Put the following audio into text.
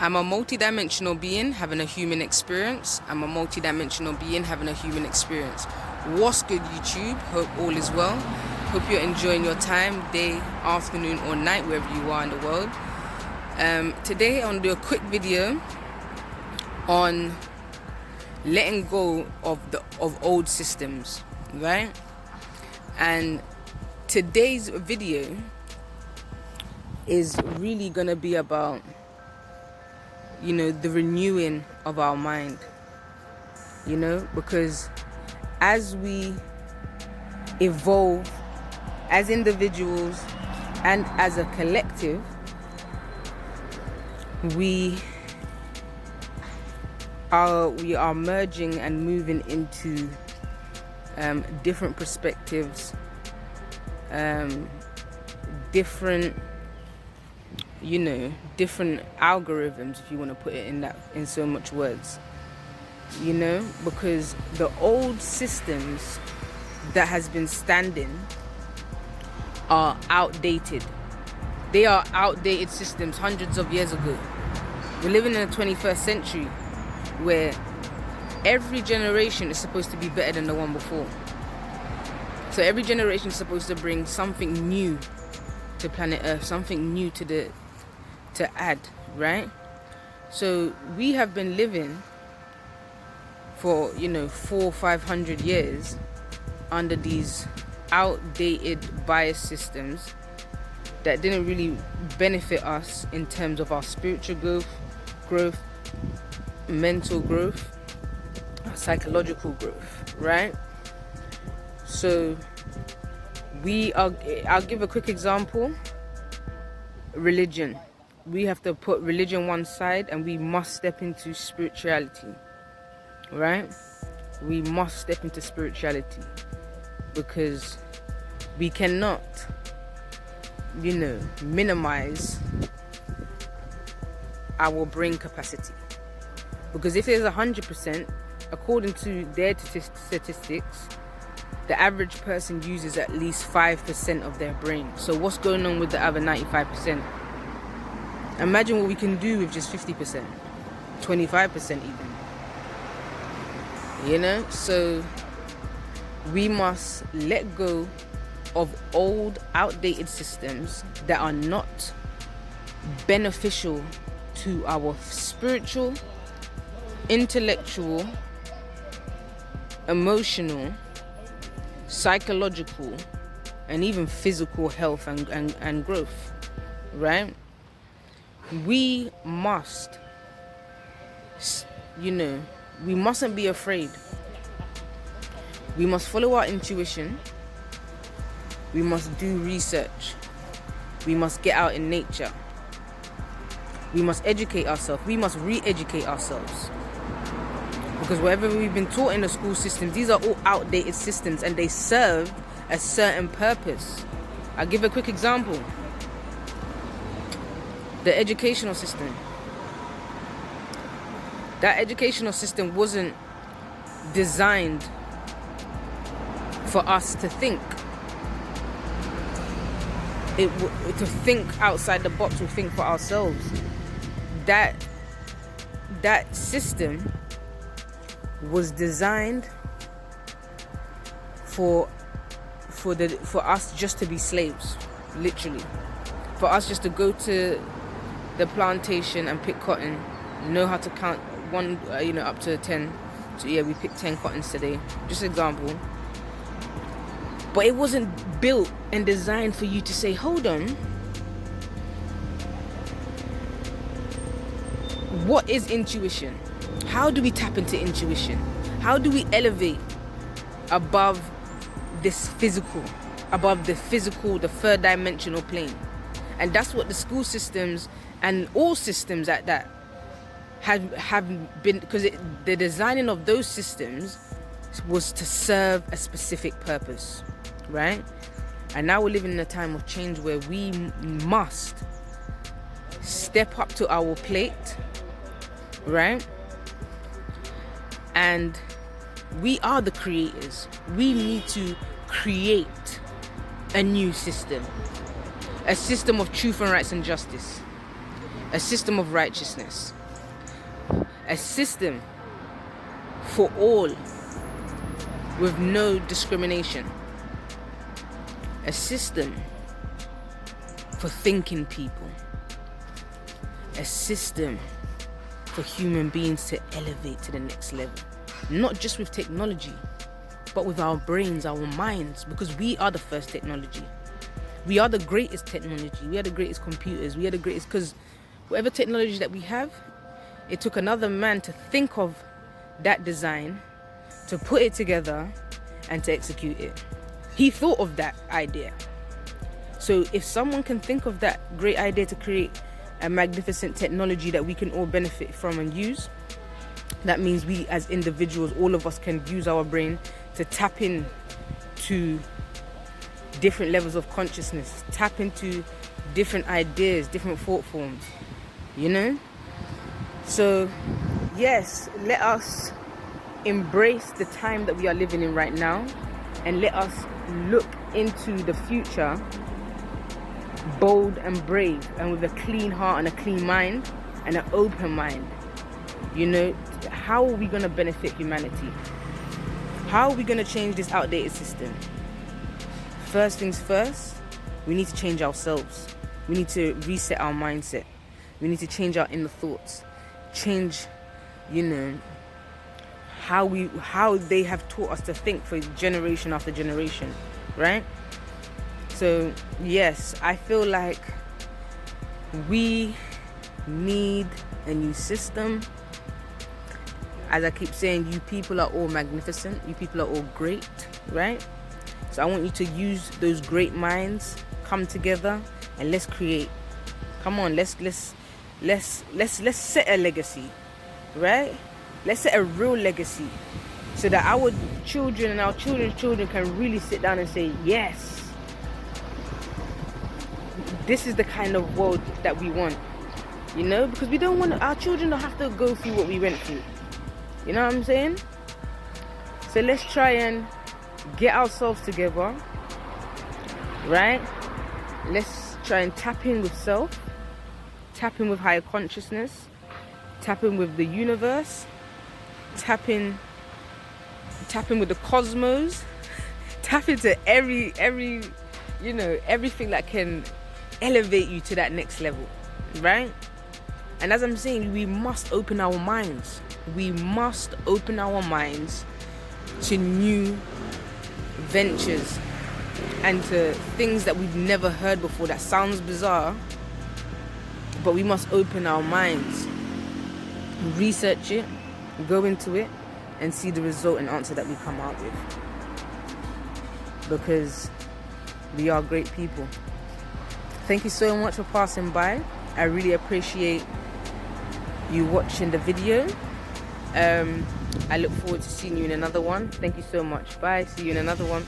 I'm a multidimensional being having a human experience. I'm a multidimensional being having a human experience. What's good, YouTube? Hope all is well. Hope you're enjoying your time, day, afternoon, or night, wherever you are in the world. Today, I'm going to do a quick video on letting go of old systems, right? And today's video is really going to be about the renewing of our mind, because as we evolve as individuals and as a collective, we are merging and moving into different perspectives, different algorithms, if you want to put it in so much words, because the old systems that has been standing are outdated. They are outdated systems hundreds of years ago. We're living in the 21st century where every generation is supposed to be better than the one before. So every generation is supposed to bring something new to planet Earth, something new to add, right? So we have been living for 400-500 years under these outdated bias systems that didn't really benefit us in terms of our spiritual growth, mental growth, psychological growth, right? So I'll give a quick example. Religion. We have to put religion one side and we must step into spirituality, right? We must step into spirituality because we cannot, minimize our brain capacity. Because if there's 100%, according to their statistics, the average person uses at least 5% of their brain. So what's going on with the other 95%? Imagine what we can do with just 50%, 25% even. So we must let go of old, outdated systems that are not beneficial to our spiritual, intellectual, emotional, psychological, and even physical health and growth, right? We must, we mustn't be afraid. We must follow our intuition. We must do research. We must get out in nature. We must educate ourselves. We must re-educate ourselves. Because whatever we've been taught in the school systems, these are all outdated systems and they serve a certain purpose. I'll give a quick example. The educational system. That educational system wasn't designed for us to think. To think outside the box, or think for ourselves. That system was designed for us just to be slaves, literally. For us just to go to the plantation and pick cotton, know how to count one, up to 10. So yeah, we picked 10 cottons today. Just an example. But it wasn't built and designed for you to say, hold on, what is intuition? How do we tap into intuition? How do we elevate above this physical, the third dimensional plane? And that's what the school systems and all systems at that have been, because the designing of those systems was to serve a specific purpose, right? And now we're living in a time of change where we must step up to our plate, right? And we are the creators. We need to create a new system, a system of truth and rights and justice. a system of righteousness, a system for all with no discrimination, a system for thinking people, a system for human beings to elevate to the next level, not just with technology, but with our brains, our minds, because we are the first technology. We are the greatest technology. We are the greatest computers. We are the greatest, because whatever technology that we have, it took another man to think of that design, to put it together, and to execute it. He thought of that idea. So if someone can think of that great idea to create a magnificent technology that we can all benefit from and use, that means we as individuals, all of us, can use our brain to tap in to different levels of consciousness, tap into different ideas, different thought forms, you know? So yes, let us embrace the time that we are living in right now, and let us look into the future bold and brave, and with a clean heart and a clean mind and an open mind. You know, how are we going to benefit humanity? How are we going to change this outdated system? First things first, we need to change ourselves. We need to reset our mindset. We need to change our inner thoughts. Change, you know, how they have taught us to think for generation after generation, right? So yes, I feel like we need a new system. As I keep saying, you people are all magnificent. You people are all great, right? So I want you to use those great minds, come together, and let's create. Come on, let's set a legacy, right? Let's set a real legacy, so that our children and our children's children can really sit down and say, yes, this is the kind of world that we want. You know, because we don't want our children to have to go through what we went through. You know what I'm saying? So let's try and get ourselves together, right? Let's try and tap in with self, tap in with higher consciousness, tap in with the universe, tap in with the cosmos, tap into every you know, everything that can elevate you to that next level, right? And as I'm saying, we must open our minds. We must open our minds to new ventures and to things that we've never heard before. That sounds bizarre, but we must open our minds, research it, go into it, and see the result and answer that we come out with. Because we are great people. Thank you so much for passing by. I really appreciate you watching the video. I look forward to seeing you in another one. Thank you so much. Bye. See you in another one.